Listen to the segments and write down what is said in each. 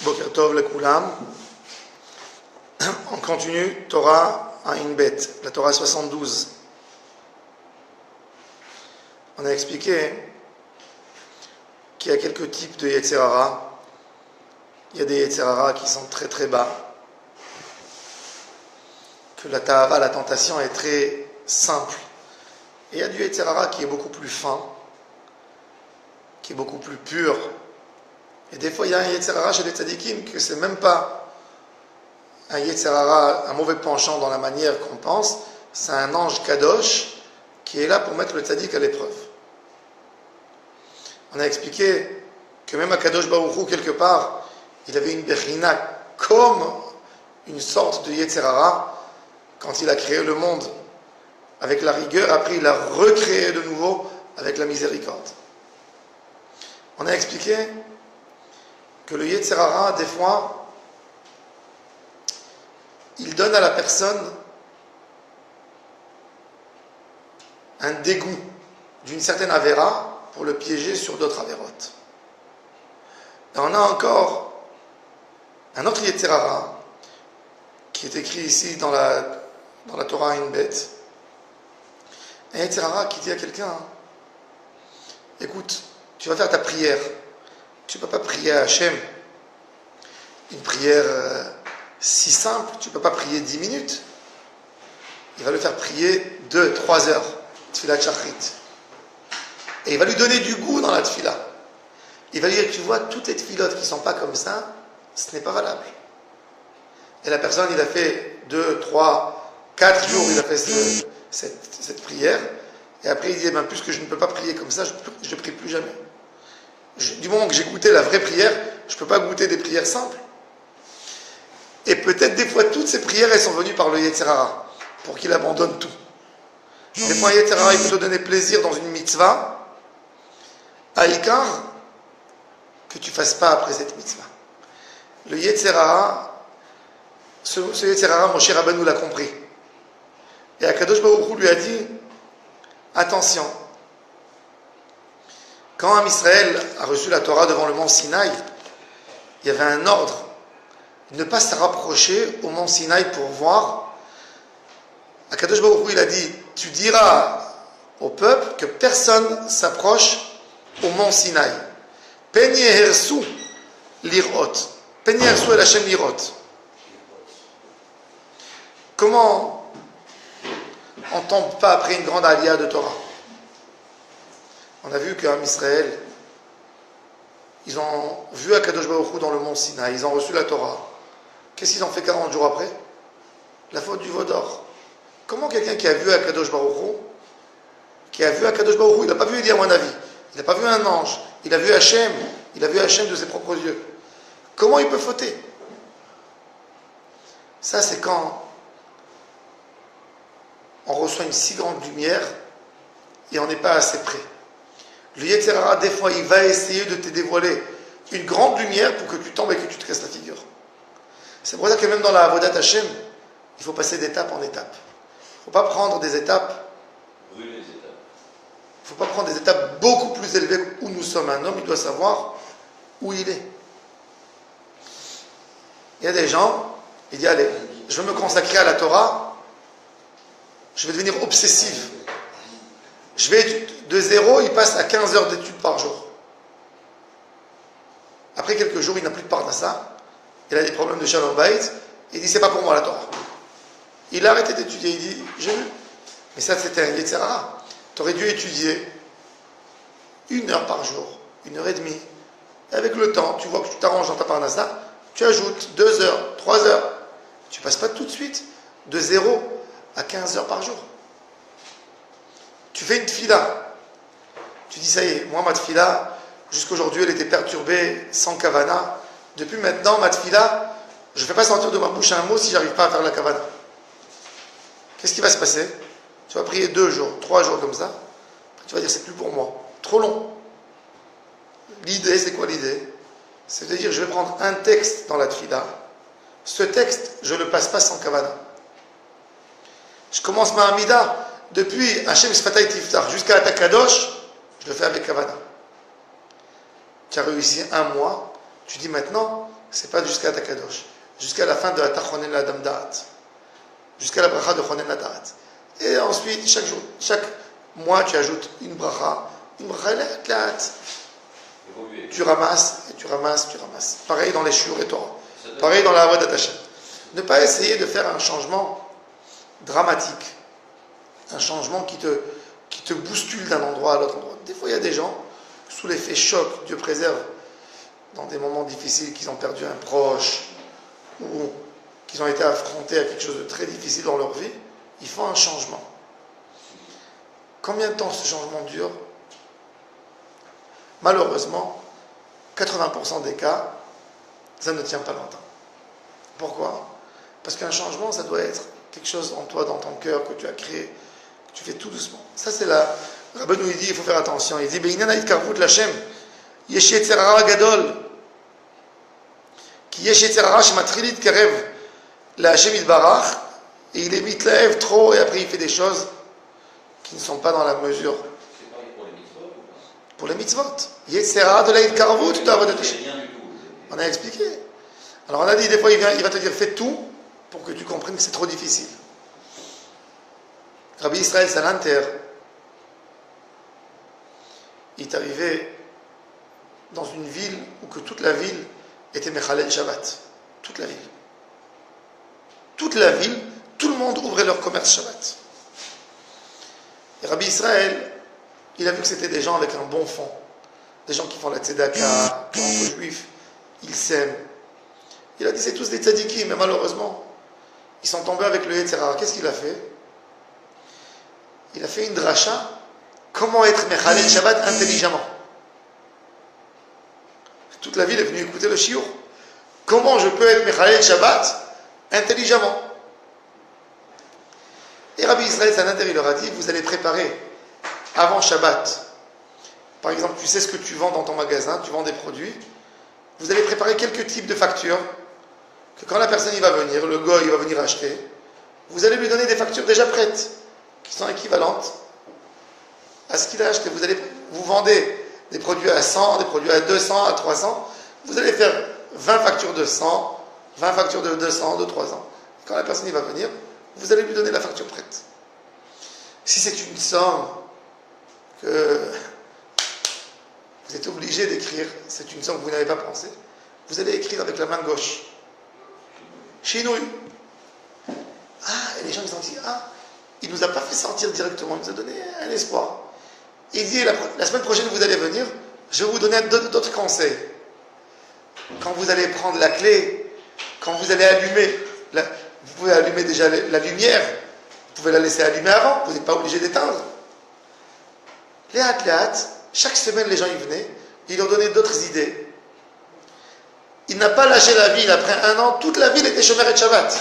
Boker Tov Lekulam. On continue, Torah Ayin Bet, la Torah 72. On a expliqué qu'il y a quelques types de Yetzer Hara. Il y a des Yetzer Hara qui sont très très bas, que la Tahara, la tentation, est très simple. Et il y a du Yetzer Hara qui est beaucoup plus fin, qui est beaucoup plus pur. Et des fois, il y a un Yetzer Hara chez les tzadikim que c'est même pas un Yetzer Hara, un mauvais penchant dans la manière qu'on pense, c'est un ange kadosh qui est là pour mettre le tzadik à l'épreuve. On a expliqué que même à Kadosh Baruch Hu, quelque part, il avait une bechina comme une sorte de Yetzer Hara quand il a créé le monde avec la rigueur, après il a recréé de nouveau avec la miséricorde. On a expliqué que le Yetzer Hara, des fois, il donne à la personne un dégoût d'une certaine avéra pour le piéger sur d'autres avérotes. Et on a encore un autre Yetzer Hara qui est écrit ici dans la Torah Ayin Bet. Un Yetzer Hara qui dit à quelqu'un: écoute, tu vas faire ta prière. Tu ne peux pas prier à Hachem une prière si simple, tu ne peux pas prier 10 minutes. Il va le faire prier 2-3 heures, Tfilat Shachrit. Et il va lui donner du goût dans la Tfila. Il va lui dire: tu vois, toutes les Tfilotes qui ne sont pas comme ça, ce n'est pas valable. Et la personne, il a fait 2, 3, 4 jours, il a fait cette prière. Et après, il dit: puisque je ne peux pas prier comme ça, je ne prie plus jamais. Du moment que j'ai goûté la vraie prière, je ne peux pas goûter des prières simples. Et peut-être des fois, toutes ces prières, elles sont venues par le Yetzer Hara, pour qu'il abandonne tout. Des fois, un Yetzer Hara, il peut te donner plaisir dans une mitzvah, à Ikar, que tu ne fasses pas après cette mitzvah. Le Yetzer Hara, ce Yetzer Hara, Moshe Rabbeinu l'a compris. Et Akadosh Baruch Hu lui a dit: attention, quand Am Israël a reçu la Torah devant le mont Sinaï, il y avait un ordre: ne pas se rapprocher au mont Sinaï pour voir. Akadosh Baruch Hu, il a dit: tu diras au peuple que personne s'approche au mont Sinaï. Pen yehersu lirot. Pen yehersu el Hashem lirot. Comment on ne tombe pas après une grande aliyah de Torah? On a vu qu'Am Israël, ils ont vu Akadosh Baruch Hu dans le mont Sinaï, ils ont reçu la Torah. Qu'est-ce qu'ils ont fait 40 jours après? La faute du veau d'or. Comment quelqu'un qui a vu Akadosh Baruch Hu, il n'a pas vu Élie, à mon avis, il n'a pas vu un ange, il a vu Hachem de ses propres yeux. Comment il peut fauter? Ça, c'est quand on reçoit une si grande lumière et on n'est pas assez près. Le Yetzer Hara, des fois, il va essayer de te dévoiler une grande lumière pour que tu tombes et que tu te casses la figure. C'est pour ça que même dans la Avodat Hashem, il faut passer d'étape en étape. Il ne faut pas prendre des étapes. Il ne faut pas prendre des étapes beaucoup plus élevées où nous sommes. Un homme, il doit savoir où il est. Il y a des gens, il dit: allez, je veux me consacrer à la Torah, je vais devenir obsessif. Je vais de 0, il passe à 15 heures d'études par jour. Après quelques jours, il n'a plus de parnassa, il a des problèmes de shalom bayit, il dit: c'est pas pour moi la Torah. Il a arrêté d'étudier, il dit: j'ai vu. Mais ça, c'était un Yetzer Hara. Tu aurais dû étudier 1 heure par jour, 1h30. Et avec le temps, tu vois que tu t'arranges dans ta parnassa, tu ajoutes 2 heures, 3 heures. Tu passes pas tout de suite de 0 à 15 heures par jour. Tu fais une tfila. Tu dis: ça y est, moi ma tfila, jusqu'aujourd'hui elle était perturbée, sans kavana. Depuis maintenant, ma tfila, je ne fais pas sortir de ma bouche un mot si j'arrive pas à faire la kavana. Qu'est-ce qui va se passer? Tu vas prier 2 jours, 3 jours comme ça. Après, tu vas dire: c'est plus pour moi, trop long. L'idée, c'est quoi l'idée? C'est de dire: je vais prendre un texte dans la tfila. Ce texte, je ne le passe pas sans kavana. Je commence ma amida. Depuis Hashem Sfatay Tiftar jusqu'à Atakadosh, je le fais avec Kavana. Tu as réussi 1 mois, tu dis maintenant, c'est pas jusqu'à Takadosh, jusqu'à la fin de la Tachonen la Damdaat, jusqu'à la bracha de Chonen la Daat. Et ensuite, chaque mois, tu ajoutes une bracha elle est tu ramasses, et tu ramasses. Pareil dans les Shiur et Torah. Pareil dans la Avodat Hashem. Ne pas essayer de faire un changement dramatique, un changement qui te bouscule d'un endroit à l'autre endroit. Des fois, il y a des gens, sous l'effet choc, Dieu préserve, dans des moments difficiles, qu'ils ont perdu un proche, ou qu'ils ont été affrontés à quelque chose de très difficile dans leur vie, ils font un changement. Combien de temps ce changement dure? Malheureusement, 80% des cas, ça ne tient pas longtemps. Pourquoi? Parce qu'un changement, ça doit être quelque chose en toi, dans ton cœur, que tu as créé, que tu fais tout doucement. Ça, c'est là. Rabbi nous dit, il faut faire attention. Il dit, Be'inana itkarvut l'Hashem, yesh yetzer hara gadol, ki yesh yetzer hara shematrilit karev l'Hashem itbarach, et il est mitlaev trop, et après il fait des choses qui ne sont pas dans la mesure. C'est pareil pour les mitzvot ou pas? Pour les mitzvot. Yetzer hara de la itkarvut, tu dois avoir. On a expliqué. Alors on a dit, des fois il va te dire, fais tout pour que tu comprennes que c'est trop difficile. Rabbi Israël Salanter, il est arrivé dans une ville où que toute la ville était Mechalel Shabbat. Toute la ville. Toute la ville, tout le monde ouvrait leur commerce Shabbat. Et Rabbi Israël, il a vu que c'était des gens avec un bon fond. Des gens qui font la tzedaka, entre juifs, ils s'aiment. Il a dit, c'est tous des tzadikim, mais malheureusement, ils sont tombés avec le Yetzer Hara. Qu'est-ce qu'il a fait? Il a fait une dracha. Comment être Mechalel Shabbat intelligemment? Toute la ville est venue écouter le shiur. Comment je peux être Mechalel Shabbat intelligemment? Et Rabbi Israël Salanter, il leur a dit, vous allez préparer avant Shabbat. Par exemple, tu sais ce que tu vends dans ton magasin, tu vends des produits. Vous allez préparer quelques types de factures que quand la personne il va venir, le goy il va venir acheter, vous allez lui donner des factures déjà prêtes, qui sont équivalentes à ce qu'il a acheté. Vous vendez des produits à 100, des produits à 200, à 300, vous allez faire 20 factures de 100, 20 factures de 200, de 300. Quand la personne il va venir, vous allez lui donner la facture prête. Si c'est une somme que vous êtes obligé d'écrire, c'est une somme que vous n'avez pas pensé, vous allez écrire avec la main gauche. Chinouille. Ah, et les gens ils ont dit, ah, il ne nous a pas fait sortir directement, il nous a donné un espoir. Il dit, la semaine prochaine vous allez venir, je vais vous donner d'autres conseils. Quand vous allez prendre la clé, quand vous allez allumer, vous pouvez allumer déjà la lumière, vous pouvez la laisser allumer avant, vous n'êtes pas obligé d'éteindre. Les hâtes, chaque semaine les gens y venaient, ils leur donnaient d'autres idées. Il n'a pas lâché la ville. Après un an, toute la ville était Shomer et Shabbat.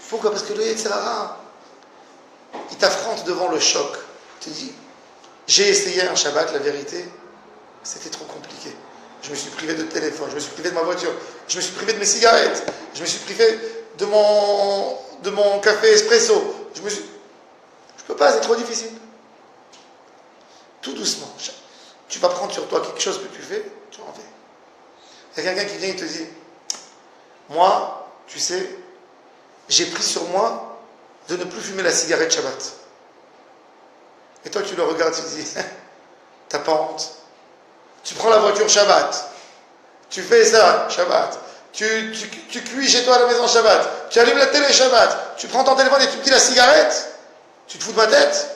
Pourquoi? Parce que le Yetzer Hara, il t'affronte devant le choc. Tu te dis, j'ai essayé un Shabbat, la vérité, c'était trop compliqué. Je me suis privé de téléphone, je me suis privé de ma voiture, je me suis privé de mes cigarettes, je me suis privé de mon café espresso. Je peux pas, c'est trop difficile. Tout doucement. Tu vas prendre sur toi quelque chose que tu fais, tu en fais. Il y a quelqu'un qui vient et te dit, moi, tu sais, j'ai pris sur moi de ne plus fumer la cigarette Shabbat. Et toi, tu le regardes, tu te dis, t'as pas honte. Tu prends la voiture Shabbat. Tu fais ça Shabbat. Tu cuis chez toi à la maison Shabbat. Tu allumes la télé Shabbat. Tu prends ton téléphone et tu me dis la cigarette. Tu te fous de ma tête?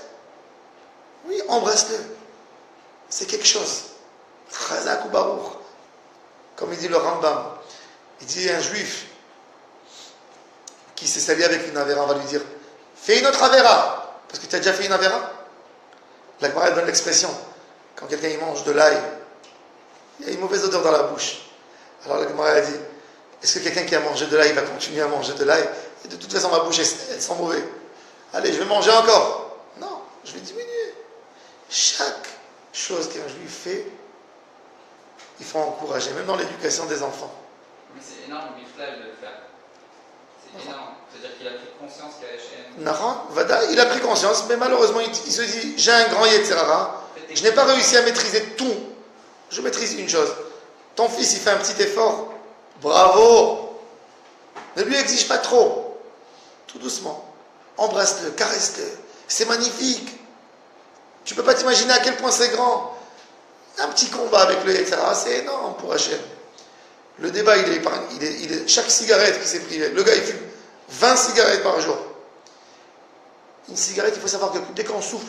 Oui, embrasse-le. C'est quelque chose. Chazak ou Baruch. Comme il dit le Rambam. Il dit un juif qui s'est sali avec une avéra, on va lui dire, fais une autre avéra. Parce que tu as déjà fait une avéra. La Gemara donne l'expression. Quand quelqu'un il mange de l'ail, il y a une mauvaise odeur dans la bouche. Alors la Gemara a dit, est-ce que quelqu'un qui a mangé de l'ail va continuer à manger de l'ail? Et de toute façon ma bouche elle sent mauvais. Allez, je vais manger encore. Non, je vais diminuer. Chaque chose qu'un juif fait, il faut encourager, même dans l'éducation des enfants. Mais c'est énorme, Bifla, de le faire. C'est énorme. C'est-à-dire qu'il a pris conscience qu'à l'échelle. Naran, Vada, il a pris conscience, mais malheureusement, il se dit, j'ai un grand Yetzer Hara, je n'ai pas réussi à maîtriser tout. Je maîtrise une chose. Ton fils, il fait un petit effort. Bravo. Ne lui exige pas trop. Tout doucement. Embrasse-le, caresse-le. C'est magnifique. Tu ne peux pas t'imaginer à quel point c'est grand. Un petit combat avec le etc. C'est énorme pour Hachem. Le débat, chaque cigarette qui s'est privée. Le gars, il fume 20 cigarettes par jour. Une cigarette, il faut savoir que dès qu'on souffle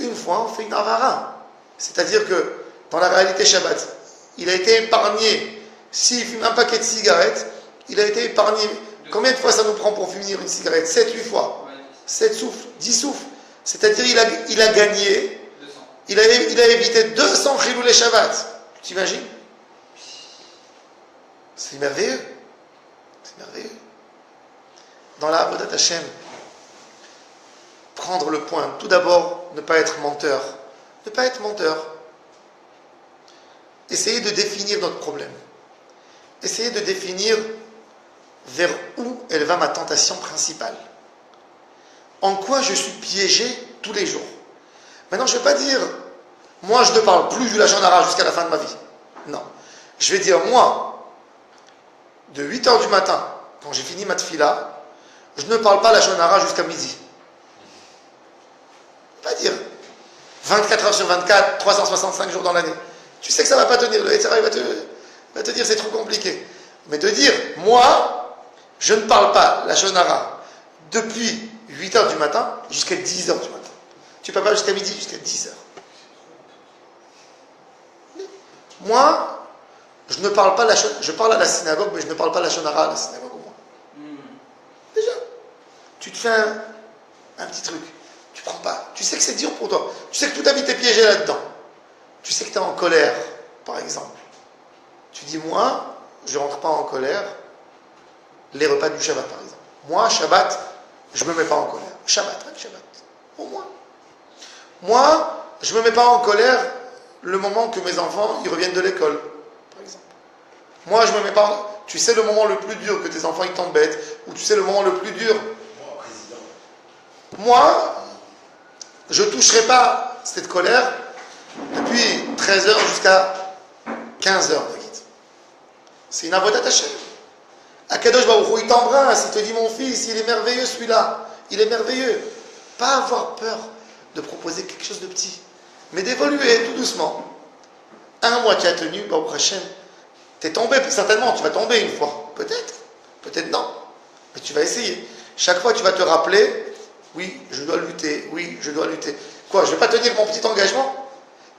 une fois, on fait une avara. C'est-à-dire que dans la réalité Shabbat, il a été épargné. S'il fume un paquet de cigarettes, il a été épargné. Combien de fois ça nous prend pour finir une cigarette? 7, 8 fois. 7 souffles, 10 souffles. C'est-à-dire il a gagné, il a évité 200 chilou les Shabbat. Tu t'imagines? C'est merveilleux. C'est merveilleux. Dans la Avodat Hashem, prendre le point. Tout d'abord, ne pas être menteur. Ne pas être menteur. Essayez de définir notre problème. Essayez de définir vers où elle va ma tentation principale. En quoi je suis piégé tous les jours. Maintenant, je ne vais pas dire, moi je ne parle plus du Lachon Hara jusqu'à la fin de ma vie. Non. Je vais dire, moi, de 8h du matin, quand j'ai fini ma tfila, je ne parle pas Lachon Hara jusqu'à midi. Pas dire 24 heures sur 24, 365 jours dans l'année. Tu sais que ça ne va pas tenir. Le Yetzirah va te dire c'est trop compliqué. Mais de dire, moi, je ne parle pas la Lachon Hara depuis 8h du matin jusqu'à 10h du matin. Tu ne parles pas jusqu'à midi, jusqu'à 10h. Moi, je ne parle pas je parle à la synagogue, mais je ne parle pas la Lachon Hara à la synagogue au moins. Déjà, tu te fais un petit truc. Tu prends pas. Tu sais que c'est dur pour toi. Tu sais que toute ta vie t'es piégé là-dedans. Tu sais que tu es en colère, par exemple. Tu dis, moi, je ne rentre pas en colère les repas du Shabbat, par exemple. Moi, Shabbat, je ne me mets pas en colère. Shabbat, avec Shabbat. Au moins. Moi, je ne me mets pas en colère le moment que mes enfants ils reviennent de l'école, par exemple. Moi, je ne me mets pas en... Tu sais le moment le plus dur que tes enfants ils t'embêtent, ou tu sais le moment le plus dur. Moi, je ne toucherai pas cette colère depuis 13h jusqu'à 15h. C'est une avodat Hashem. Akadosh Baruch Hu, il t'embrasse, il te dit, mon fils, il est merveilleux celui-là. Il est merveilleux. Pas avoir peur de proposer quelque chose de petit, mais d'évoluer tout doucement. Un mois tu as tenu, Baruch Hashem, tu es tombé, certainement, tu vas tomber une fois. Peut-être, peut-être non. Mais tu vas essayer. Chaque fois, tu vas te rappeler, oui, je dois lutter, oui, je dois lutter. Quoi, je ne vais pas tenir mon petit engagement?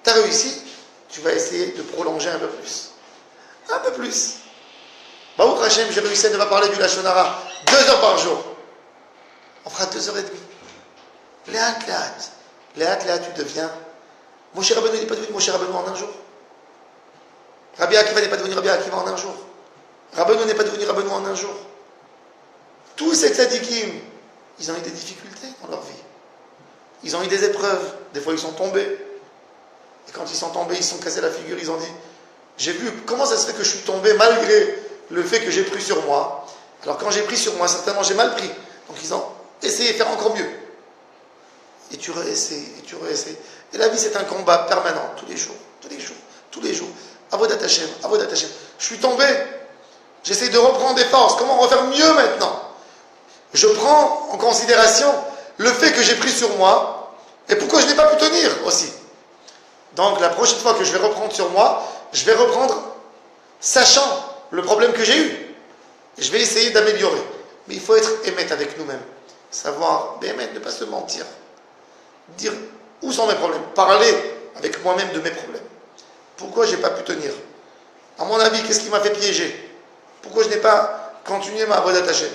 Tu as réussi, tu vas essayer de prolonger un peu plus. Un peu plus. Baruch Hashem, j'ai réussi à ne pas parler du Lachon Hara 2 heures par jour. On fera 2h30. Léat, tu deviens. Moshe Rabbeinu n'est pas devenu Moshe Rabbeinu en un jour. Rabbi Akiva n'est pas devenu Rabbi Akiva en un jour. Rabbeinu n'est pas devenu Rabbeinu en un jour. Tous ces tzadikim, ils ont eu des difficultés dans leur vie. Ils ont eu des épreuves. Des fois, ils sont tombés. Et quand ils sont tombés, ils se sont cassés la figure. Ils ont dit, j'ai vu comment ça se fait que je suis tombé malgré le fait que j'ai pris sur moi. Alors quand j'ai pris sur moi, certainement j'ai mal pris. Donc ils ont essayé de faire encore mieux. Et tu réessayes, et tu réessayes. Et la vie, c'est un combat permanent, tous les jours, tous les jours, tous les jours. Avodat Hashem, Avodat Hashem. Je suis tombé. J'essaie de reprendre des forces. Comment refaire mieux maintenant? Je prends en considération le fait que j'ai pris sur moi et pourquoi je n'ai pas pu tenir aussi. Donc la prochaine fois que je vais reprendre sur moi, je vais reprendre sachant le problème que j'ai eu. Et je vais essayer d'améliorer. Mais il faut être émet avec nous-mêmes. Savoir, ne pas se mentir. Dire où sont mes problèmes. Parler avec moi-même de mes problèmes. Pourquoi je n'ai pas pu tenir? À mon avis, qu'est-ce qui m'a fait piéger? Pourquoi je n'ai pas continué ma avodat Hashem?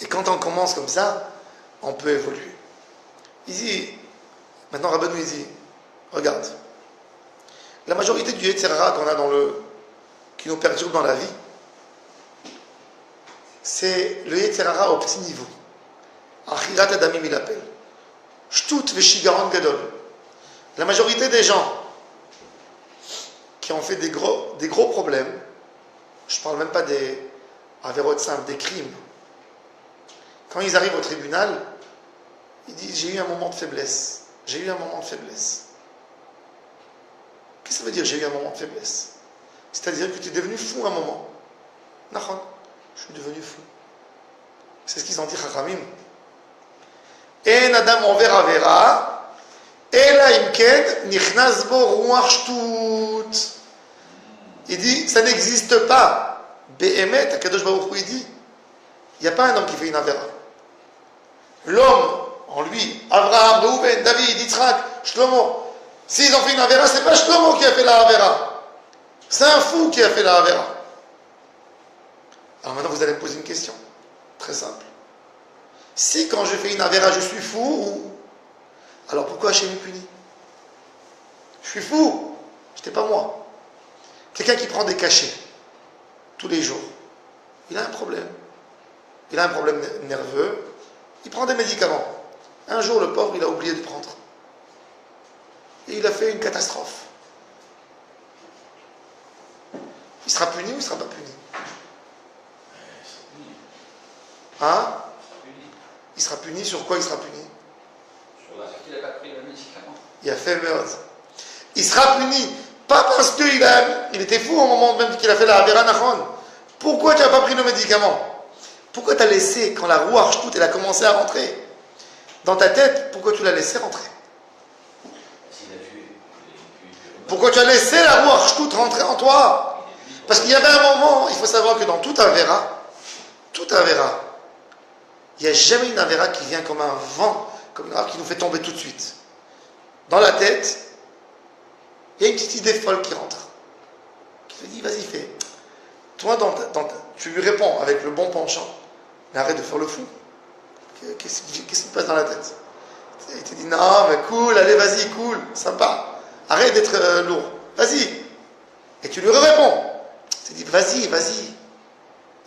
Et quand on commence comme ça, on peut évoluer. Il dit, maintenant Rabbeinu il dit, regarde, la majorité du Yetzirah qu'on a qui nous perturbe dans la vie, c'est le Yetzirah au petit niveau. Achirat Adamim il appelle. Shtut veshigaron gadol. La majorité des gens qui ont fait des gros problèmes, je ne parle même pas des avérots simples, des crimes, quand ils arrivent au tribunal, ils disent, j'ai eu un moment de faiblesse. J'ai eu un moment de faiblesse. Qu'est-ce que ça veut dire j'ai eu un moment de faiblesse? C'est-à-dire que tu es devenu fou un moment. Nachon, je suis devenu fou. C'est ce qu'ils ont dit Chachamim. En adam over avera, ela imken nichnas bo ruach shtut. Il dit, ça n'existe pas. Be'emet, Akadosh Baruch Hu, il dit, il n'y a pas un homme qui fait une avera. L'homme, en lui, Abraham, Reuven, David, Yitzhak, Shlomo, s'ils ont fait une avera, c'est pas Shlomo qui a fait la avera. C'est un fou qui a fait la avera. Alors maintenant, vous allez me poser une question. Très simple. Si quand je fais une avera, je suis fou, alors pourquoi Hachem me punit? Je suis fou. Ce n'était pas moi. Quelqu'un qui prend des cachets tous les jours, il a un problème. Il a un problème nerveux. Il prend des médicaments. Un jour, le pauvre, il a oublié de prendre. Et il a fait une catastrophe. Il sera puni ou il ne sera pas puni? Hein? Il sera puni sur quoi? Il sera puni? Parce qu'il n'a pas pris le médicament. Il a fait merde. Il sera puni, pas parce qu'il était fou au moment même qu'il a fait la Avera Nachon. Pourquoi tu n'as pas pris le médicament? Pourquoi tu as laissé, quand la roue Archtout, elle a commencé à rentrer dans ta tête, pourquoi tu l'as laissé rentrer? Pourquoi tu as laissé la roue Archtout rentrer en toi? Parce qu'il y avait un moment, il faut savoir que dans tout Avera, il n'y a jamais une Avera qui vient comme un vent, comme une Avera qui nous fait tomber tout de suite. Dans la tête, il y a une petite idée folle qui rentre, qui te dit, vas-y, fais. Toi, tu lui réponds avec le bon penchant, mais arrête de faire le fou. Qu'est-ce qui se passe dans la tête? Il te dit, non, mais cool, allez, vas-y, cool, sympa. Arrête d'être lourd, vas-y. Et tu lui réponds. Tu te dis, vas-y.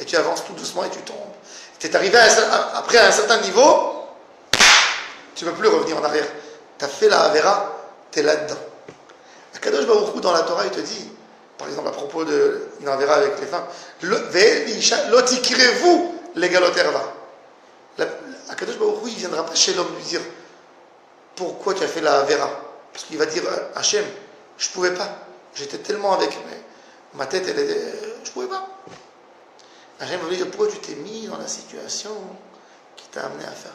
Et tu avances tout doucement et tu tombes. Tu es arrivé après à un certain niveau, tu ne peux plus revenir en arrière. Tu as fait la Avera, tu es là-dedans. Akadosh Baruch Hu, dans la Torah, il te dit, par exemple à propos d'une Avera avec les femmes, lotikirez-vous les galoterva. Akadosh Baruch Hu, il ne viendra pas chez l'homme lui dire pourquoi tu as fait la Avera. Parce qu'il va dire, Hachem, je ne pouvais pas. J'étais tellement avec ma tête, je ne pouvais pas. Hachem va lui dire pourquoi tu t'es mis dans la situation qui t'a amené à faire.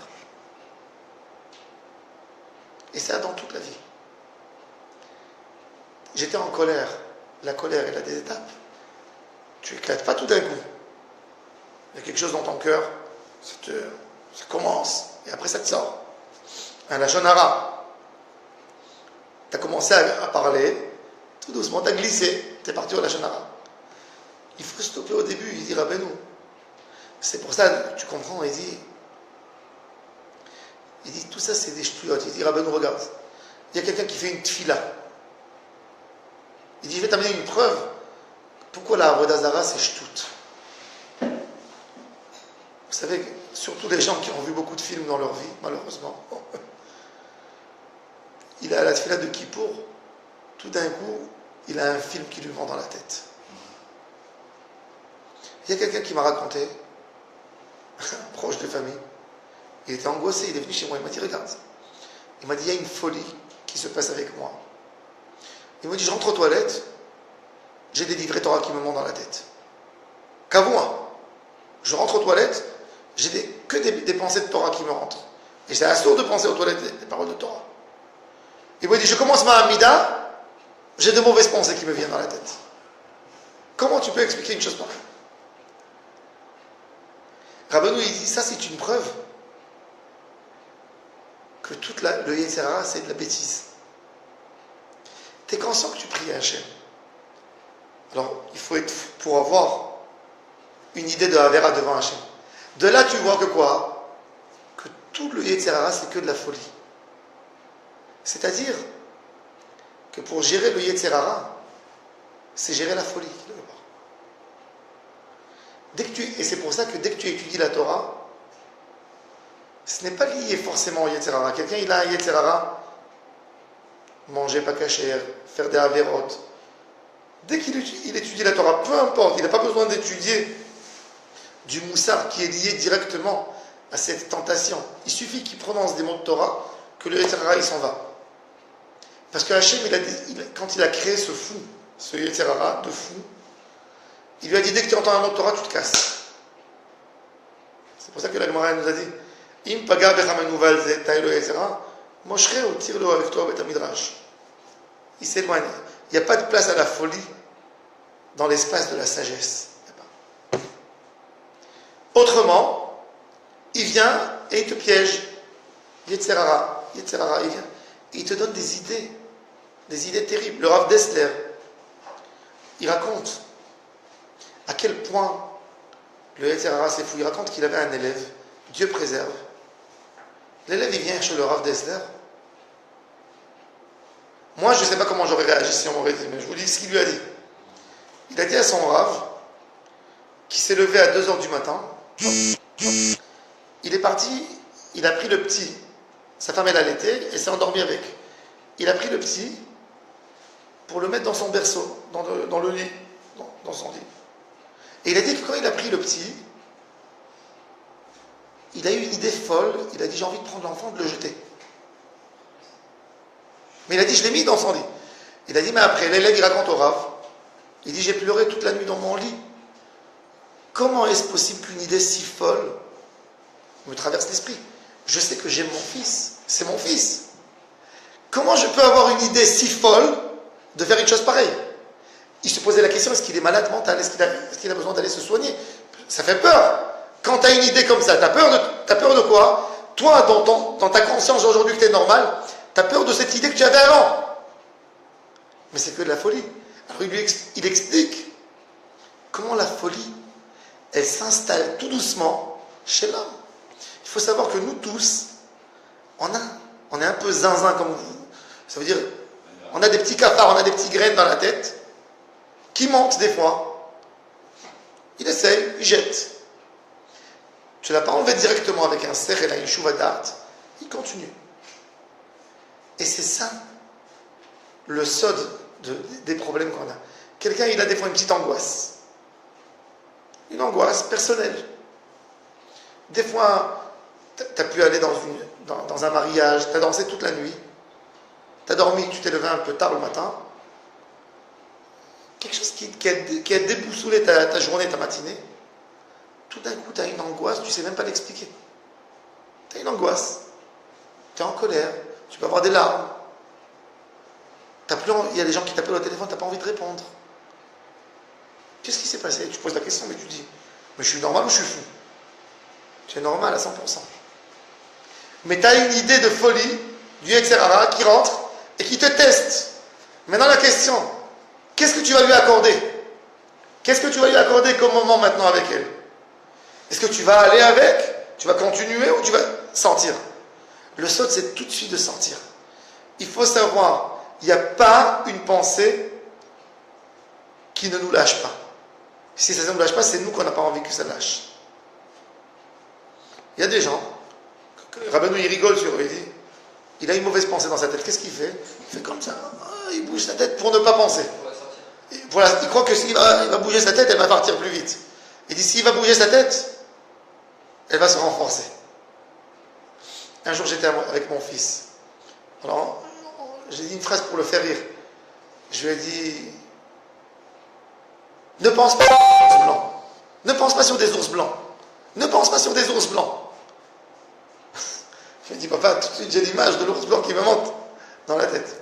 Et ça dans toute la vie. J'étais en colère. La colère, elle a des étapes. Tu éclates pas tout d'un coup. Il y a quelque chose dans ton cœur, ça commence, et après ça te sort. Un lachon hara. Tu as commencé à parler, tout doucement, tu as glissé, tu es parti au lachon hara. Il faut stopper au début, il dit Rabbeinu. C'est pour ça, tu comprends, il dit tout ça c'est des ch'touillottes. Il dit Rabbeinu, regarde, il y a quelqu'un qui fait une tfila. Il dit je vais t'amener une preuve. Pourquoi la Avodah Zara c'est ch'tout? Vous savez, surtout les gens qui ont vu beaucoup de films dans leur vie, malheureusement. Il a la tfila de Kippour, tout d'un coup, il a un film qui lui vend dans la tête. Il y a quelqu'un qui m'a raconté, un proche de famille, il était angoissé, il est venu chez moi, il m'a dit regarde, il m'a dit il y a une folie qui se passe avec moi. Il m'a dit je rentre aux toilettes, j'ai des livrets Torah qui me montent dans la tête. Qu'avoue moi, je rentre aux toilettes, j'ai que des pensées de Torah qui me rentrent. Et j'ai assourd de penser aux toilettes des paroles de Torah. Il m'a dit je commence ma Hamida, j'ai de mauvaises pensées qui me viennent dans la tête. Comment tu peux expliquer une chose pareille? Rabbeinu, il dit, ça c'est une preuve que toute le Yetzer Hara, c'est de la bêtise. Tu es conscient que tu pries à Hachem. Alors, il faut être fou pour avoir une idée de Avera devant Hachem. De là, tu vois que quoi? Que tout le Yetzer Hara, c'est que de la folie. C'est-à-dire que pour gérer le Yetzer Hara, c'est gérer la folie. Et c'est pour ça que dès que tu étudies la Torah, ce n'est pas lié forcément au Yetzer Hara. Quelqu'un, il a un Yetzer Hara, manger pas cachère, faire des avérotes. Dès qu'il étudie la Torah, peu importe, il n'a pas besoin d'étudier du moussard qui est lié directement à cette tentation. Il suffit qu'il prononce des mots de Torah, que le Yetzer Hara, il s'en va. Parce que Hachem, quand il a créé ce fou, ce Yetzer Hara de fou, il lui a dit, dès que tu entends un mot de Torah, tu te casses. C'est pour ça que la Gemara nous a dit, Im paga bechamenuval ze taïlo Yetzer Hara, Moshreo, tire-le avec toi au Beth Midrash. Il s'éloigne. Il n'y a pas de place à la folie dans l'espace de la sagesse. Autrement, il vient et il te piège. Yetzer Hara, il vient. Et il te donne des idées terribles. Le Rav Dessler, il raconte à quel point le Yetzer Hara s'est fou. Il raconte qu'il avait un élève, Dieu préserve. L'élève, il vient chez le Rav Dessler. Moi, je ne sais pas comment j'aurais réagi si on m'aurait dit, mais je vous dis ce qu'il lui a dit. Il a dit à son Rav, qui s'est levé à 2h du matin, il est parti, il a pris le petit, sa femme elle allaitait, et s'est endormie avec. Il a pris le petit pour le mettre dans son berceau, dans le lit, dans son lit. Et il a dit que quand il a pris le petit, il a eu une idée folle, il a dit j'ai envie de prendre l'enfant, de le jeter. Mais il a dit je l'ai mis dans son lit. Il a dit mais après, l'élève il raconte au Rav, il dit j'ai pleuré toute la nuit dans mon lit. Comment est-ce possible qu'une idée si folle me traverse l'esprit? Je sais que j'aime mon fils, c'est mon fils. Comment je peux avoir une idée si folle de faire une chose pareille? Il se posait la question, est-ce qu'il est malade mental? Est-ce qu'il a besoin d'aller se soigner? Ça fait peur. Quand tu as une idée comme ça, tu as peur de quoi? Toi, dans ta conscience aujourd'hui que tu es normal, tu as peur de cette idée que tu avais avant. Mais c'est que de la folie. Alors il explique comment la folie, elle s'installe tout doucement chez l'homme. Il faut savoir que nous tous, on est un peu zinzin comme vous. Ça veut dire, on a des petits cafards, on a des petites graines dans la tête, qui montent des fois. Il essaye, il jette. Tu ne l'as pas enlevé directement avec un serre et là, une chouva d'art. Il continue. Et c'est ça, le sod des problèmes qu'on a. Quelqu'un, il a des fois une petite angoisse. Une angoisse personnelle. Des fois, tu as pu aller dans un mariage, tu as dansé toute la nuit, tu as dormi, tu t'es levé un peu tard le matin. Quelque chose qui a déboussolé ta journée, ta matinée. Tout d'un coup, tu as une angoisse, tu ne sais même pas l'expliquer. Tu as une angoisse. Tu es en colère, tu peux avoir des larmes. Il y a des gens qui t'appellent au téléphone, tu n'as pas envie de répondre. Qu'est-ce qui s'est passé? Tu poses la question, mais tu dis, mais je suis normal ou je suis fou? Tu es normal à 100%. Mais tu as une idée de folie du Yetzer Hara qui rentre et qui te teste. Maintenant la question, qu'est-ce que tu vas lui accorder? Qu'est-ce que tu vas lui accorder comme moment maintenant avec elle? Est-ce que tu vas aller avec? Tu vas continuer ou tu vas sentir? Le sod, c'est tout de suite de sentir. Il faut savoir, il n'y a pas une pensée qui ne nous lâche pas. Si ça ne nous lâche pas, c'est nous qu'on n'a pas envie que ça lâche. Il y a des gens, Rabbeinu il rigole sur eux, il dit, il a une mauvaise pensée dans sa tête, qu'est-ce qu'il fait? Il fait comme ça, il bouge sa tête pour ne pas penser. Il croit que s'il va bouger sa tête, elle va partir plus vite. Il dit, s'il va bouger sa tête, elle va se renforcer. Un jour, j'étais avec mon fils. Alors, j'ai dit une phrase pour le faire rire. Je lui ai dit, ne pense pas sur des ours blancs. Ne pense pas sur des ours blancs. Ne pense pas sur des ours blancs. Je lui ai dit, papa, tout de suite, j'ai l'image de l'ours blanc qui me monte dans la tête.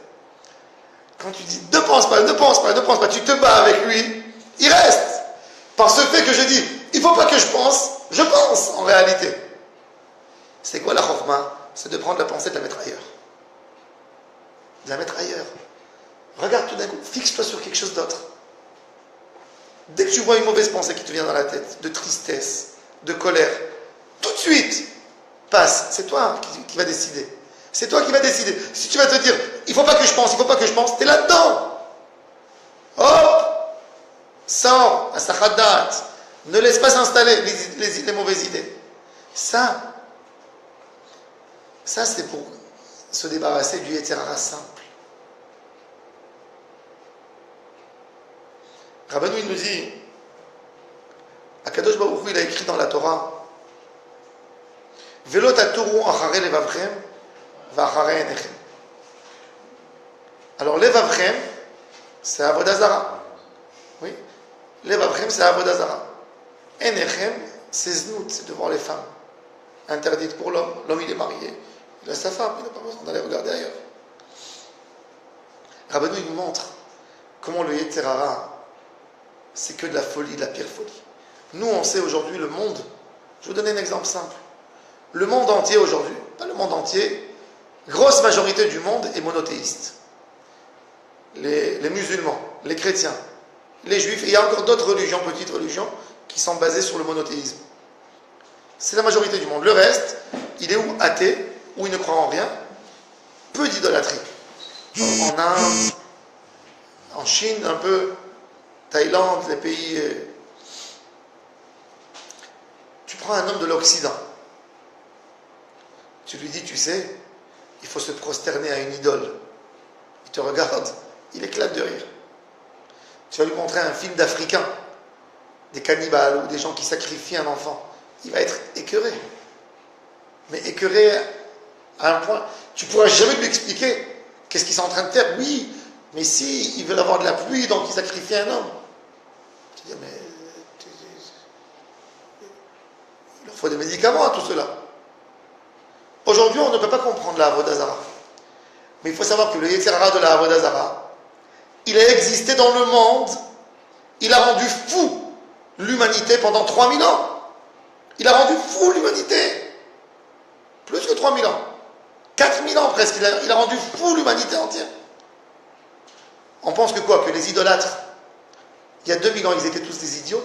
Quand tu dis, ne pense pas, tu te bats avec lui, il reste. Par ce fait que je dis, il ne faut pas que je pense en réalité. C'est quoi la chokhma? C'est de prendre la pensée et de la mettre ailleurs. De la mettre ailleurs. Regarde tout d'un coup, fixe-toi sur quelque chose d'autre. Dès que tu vois une mauvaise pensée qui te vient dans la tête, de tristesse, de colère, tout de suite, passe. C'est toi qui vas décider. C'est toi qui vas décider. Si tu vas te dire, il ne faut pas que je pense, tu es là-dedans. Hop! Sors, à Sachadat. Ne laisse pas s'installer les mauvaises idées. Ça c'est pour se débarrasser du Yetzer Hara simple. Rabbeinu il nous dit, Akadosh Baruch Hu il a écrit dans la Torah, Velo tatoru achare levavchem va'achare enechem. Alors, Levavchem, c'est Avodah Zara. Oui. Levavchem, c'est Avodah Zara. Enechem, c'est Znout, c'est devant les femmes. Interdite pour l'homme. L'homme, il est marié. Il a sa femme, il n'a pas besoin d'aller regarder ailleurs. Rabbeinu, il nous montre comment le Yetzer Hara, c'est que de la folie, de la pire folie. Nous, on sait aujourd'hui le monde. Je vais vous donner un exemple simple. Le monde entier aujourd'hui, pas le monde entier, grosse majorité du monde est monothéiste. Les musulmans, les chrétiens, les juifs, et il y a encore d'autres religions, petites religions, qui sont basées sur le monothéisme. C'est la majorité du monde. Le reste, il est ou athée, ou il ne croit en rien, peu d'idolâtrie. En Inde, en Chine, un peu, Thaïlande, les pays... Tu prends un homme de l'Occident, tu lui dis, tu sais, il faut se prosterner à une idole. Il te regarde, il éclate de rire. Tu vas lui montrer un film d'Africains, des cannibales ou des gens qui sacrifient un enfant. Il va être écœuré. Mais écœuré à un point, tu ne pourras jamais lui expliquer qu'est-ce qu'ils sont en train de faire. Oui, mais si, ils veulent avoir de la pluie, donc ils sacrifient un homme. Tu dis, mais il leur faut des médicaments à tout cela. Aujourd'hui, on ne peut pas comprendre la Avodah Zara. Mais il faut savoir que le Yetzer Hara de la Avodah Zara, il a existé dans le monde, il a rendu fou l'humanité pendant 3000 ans. Il a rendu fou l'humanité. Plus que 3000 ans. 4000 ans presque, il a rendu fou l'humanité entière. On pense que quoi? Que les idolâtres, il y a 2000 ans, ils étaient tous des idiots?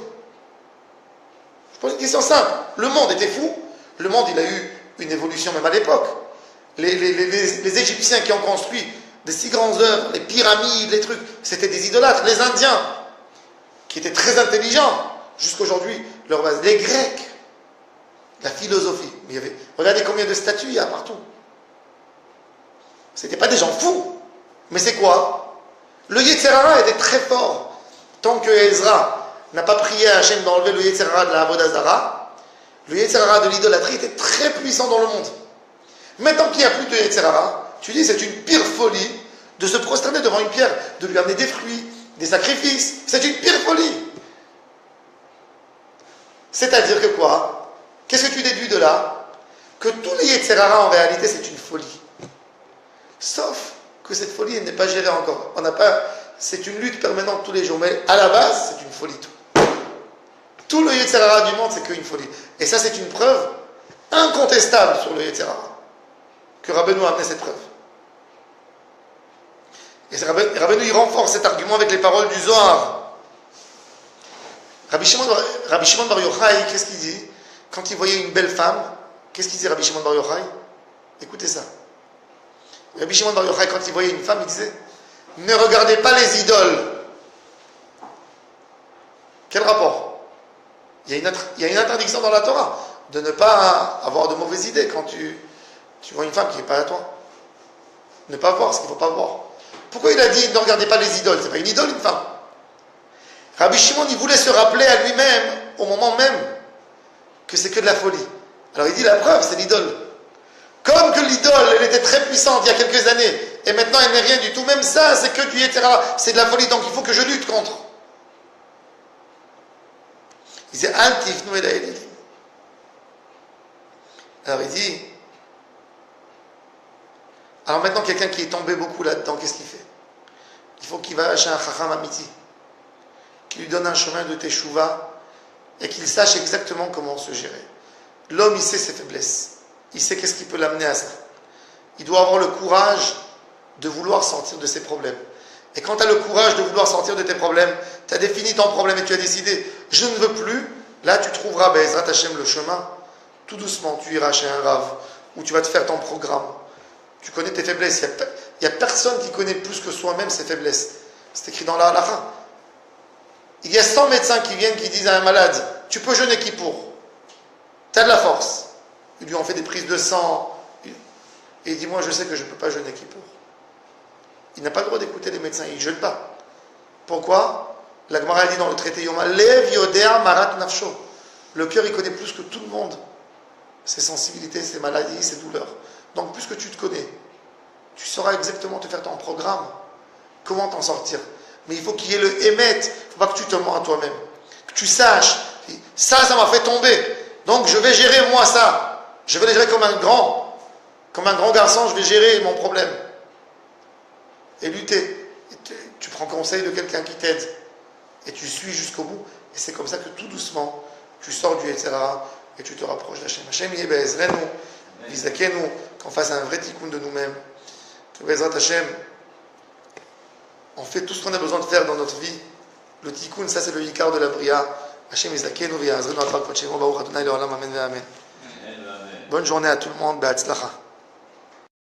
Je pose une question simple. Le monde était fou. Le monde, il a eu une évolution même à l'époque. Les Égyptiens qui ont construit des si grandes œuvres, les pyramides, les trucs, c'était des idolâtres. Les Indiens, qui étaient très intelligents, jusqu'aujourd'hui, leur base. Les Grecs, la philosophie. Mais il y avait, regardez combien de statues il y a partout. C'était pas des gens fous. Mais c'est quoi? Le Yetzer Hara était très fort. Tant que Ezra n'a pas prié à Hachem d'enlever le Yetzer Hara de la Avodah Zara, le Yetzer Hara de l'idolâtrie était très puissant dans le monde. Maintenant qu'il n'y a plus de Yetzer Hara, tu dis c'est une pire folie de se prosterner devant une pierre, de lui amener des fruits, des sacrifices. C'est une pire folie. C'est-à-dire que quoi? Qu'est-ce que tu déduis de là? Que tous les Yetzer Hara en réalité c'est une folie. Sauf que cette folie elle n'est pas gérée encore. On n'a pas, c'est une lutte permanente tous les jours. Mais à la base, c'est une folie tout. Tout le Yetzer Hara du monde, c'est qu'une folie. Et ça, c'est une preuve incontestable sur le Yetzer Hara. Que Rabbeinu a amené cette preuve. Et Rabbeinu, il renforce cet argument avec les paroles du Zohar. Rabbi Shimon Bar Yochai, qu'est-ce qu'il dit? Quand il voyait une belle femme, qu'est-ce qu'il dit Rabbi Shimon Bar Yochai? Écoutez ça. Rabbi Shimon Bar Yochai, quand il voyait une femme, il disait, ne regardez pas les idoles. Quel rapport? Il y a une interdiction dans la Torah de ne pas avoir de mauvaises idées quand tu vois une femme qui n'est pas à toi. Ne pas voir ce qu'il ne faut pas voir. Pourquoi il a dit ne regardez pas les idoles? C'est pas une idole, une femme. Rabbi Shimon, il voulait se rappeler à lui-même, au moment même, que c'est que de la folie. Alors il dit la preuve, c'est l'idole. Comme que l'idole, elle était très puissante il y a quelques années, et maintenant elle n'est rien du tout, même ça, c'est que du Yetzer Hara, c'est de la folie, donc il faut que je lutte contre. Il disait, Antifnu el Elim. Alors il dit, alors maintenant quelqu'un qui est tombé beaucoup là-dedans, qu'est-ce qu'il fait? Il faut qu'il va chez un Chacham Amiti, qui lui donne un chemin de Teshuvah, et qu'il sache exactement comment se gérer. L'homme, il sait ses faiblesses. Il sait qu'est-ce qui peut l'amener à ça. Il doit avoir le courage de vouloir sortir de ses problèmes. Et quand tu as le courage de vouloir sortir de tes problèmes, tu as défini ton problème et tu as décidé, je ne veux plus, là tu trouveras, Be'ezrat Hashem, le chemin. Tout doucement, tu iras chez un rave, où tu vas te faire ton programme. Tu connais tes faiblesses. Il n'y a personne qui connaît plus que soi-même ses faiblesses. C'est écrit dans la halakha. Il y a 100 médecins qui viennent, qui disent à un malade, tu peux jeûner Kippour. Tu as de la force. Ils lui ont fait des prises de sang. Et il dit, moi je sais que je ne peux pas jeûner Kippour. Il n'a pas le droit d'écouter les médecins, il ne jeûne pas. Pourquoi? La Gemara dit dans le traité Yoma, Lev Yodea Marat Nafsho. Le cœur, il connaît plus que tout le monde ses sensibilités, ses maladies, ses douleurs. Donc plus que tu te connais, tu sauras exactement te faire ton programme comment t'en sortir. Mais il faut qu'il y ait le émet. Il ne faut pas que tu te mens à toi-même. Que tu saches, ça m'a fait tomber. Donc je vais gérer moi ça. Je vais le gérer comme un grand garçon, je vais gérer mon problème. Et lutter. Et tu prends conseil de quelqu'un qui t'aide. Et tu suis jusqu'au bout. Et c'est comme ça que tout doucement, tu sors du etc. Et tu te rapproches d'Hachem. Hachem Yebezrenu, Vizakenu, qu'on fasse un vrai tikkun de nous-mêmes. Que Bezrat Hachem, on fait tout ce qu'on a besoin de faire dans notre vie. Le tikkun, ça c'est le ikar de la bria. Hachem Yizakenu, Vizakenu, Baruch Adonai Le'olam, Amen. Bonne journée à tout le monde. Be'atzlacha.